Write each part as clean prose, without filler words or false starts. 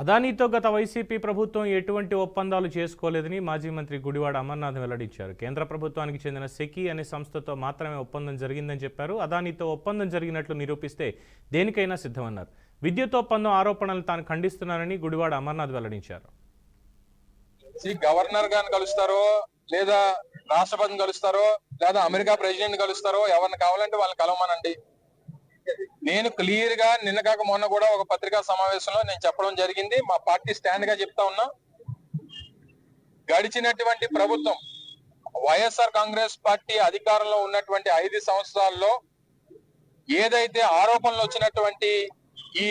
అదానీతో గత వైసీపీ ప్రభుత్వం ఎటువంటి ఒప్పందాలు చేసుకోలేదని మాజీ మంత్రి గుడివాడ అమర్నాథ్ వెల్లడించారు. కేంద్ర ప్రభుత్వానికి చెందిన సెకీ అనే సంస్థతో మాత్రమే ఒప్పందం జరిగిందని చెప్పారు. అదానీతో ఒప్పందం జరిగినట్లు నిరూపిస్తే దేనికైనా సిద్ధమన్నారు. విద్యుత్ ఒప్పందం ఆరోపణలు తాను ఖండిస్తున్నానని గుడివాడ అమర్నాథ్ వెల్లడించారు. గవర్నర్ గారిని కలుస్తారో లేదా రాష్ట్రపతిని కలుస్తారో లేదా అమెరికా ప్రెసిడెంట్ కలుస్తారో ఎవరిని కావాలంటే వాళ్ళని కలవమనండి. నేను క్లియర్ గా నిన్న కాక మొన్న కూడా ఒక పత్రికా సమావేశంలో నేను చెప్పడం జరిగింది. మా పార్టీ స్టాండ్ గా చెప్తా ఉన్నా. గడిచినటువంటి ప్రభుత్వం వైఎస్ఆర్ కాంగ్రెస్ పార్టీ అధికారంలో ఉన్నటువంటి 5 సంవత్సరాల్లో ఏదైతే ఆరోపణలు వచ్చినటువంటి ఈ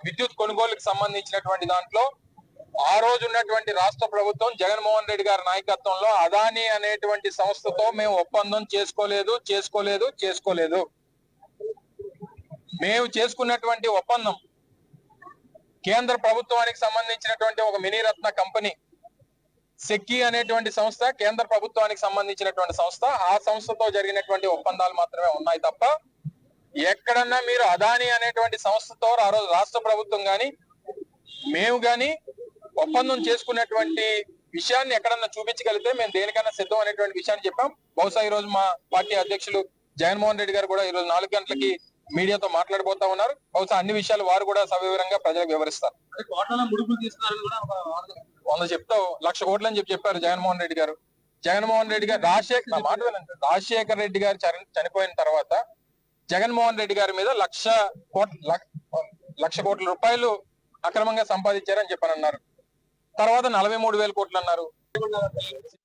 విద్యుత్ కొనుగోలుకి సంబంధించినటువంటి దాంట్లో ఆ రోజు ఉన్నటువంటి రాష్ట్ర ప్రభుత్వం జగన్మోహన్ రెడ్డి గారి నాయకత్వంలో అదానీ అనేటువంటి సంస్థతో మేము ఒప్పందం చేసుకోలేదు. మేము చేసుకున్నటువంటి ఒప్పందం కేంద్ర ప్రభుత్వానికి సంబంధించినటువంటి ఒక మినీరత్న కంపెనీ సెక్కీ అనేటువంటి సంస్థ కేంద్ర ప్రభుత్వానికి సంబంధించినటువంటి సంస్థ. ఆ సంస్థతో జరిగినటువంటి ఒప్పందాలు మాత్రమే ఉన్నాయి తప్ప ఎక్కడన్నా మీరు అదానీ అనేటువంటి సంస్థతో ఆ రోజు రాష్ట్ర ప్రభుత్వం గాని మేము గాని ఒప్పందం చేసుకున్నటువంటి విషయాన్ని ఎక్కడన్నా చూపించగలిగితే మేము దేనికన్నా సిద్ధం అనేటువంటి విషయాన్ని చెప్పాం. బహుశా ఈ రోజు మా పార్టీ అధ్యక్షులు జగన్మోహన్ రెడ్డి గారు కూడా ఈ రోజు 4 గంటలకి మీడియాతో మాట్లాడబోతా ఉన్నారు. బహుశా అన్ని విషయాలు వారు కూడా సవివరంగా ప్రజలకు వివరిస్తారు. 100 చెప్తావు 1,00,000 కోట్లు అని చెప్పారు జగన్మోహన్ రెడ్డి గారు. రాజశేఖర రెడ్డి గారు చనిపోయిన తర్వాత జగన్మోహన్ రెడ్డి గారి మీద 1,00,000 కోట్ల రూపాయలు అక్రమంగా సంపాదించారని చెప్పని అన్నారు. తర్వాత 43,000 కోట్లు అన్నారు.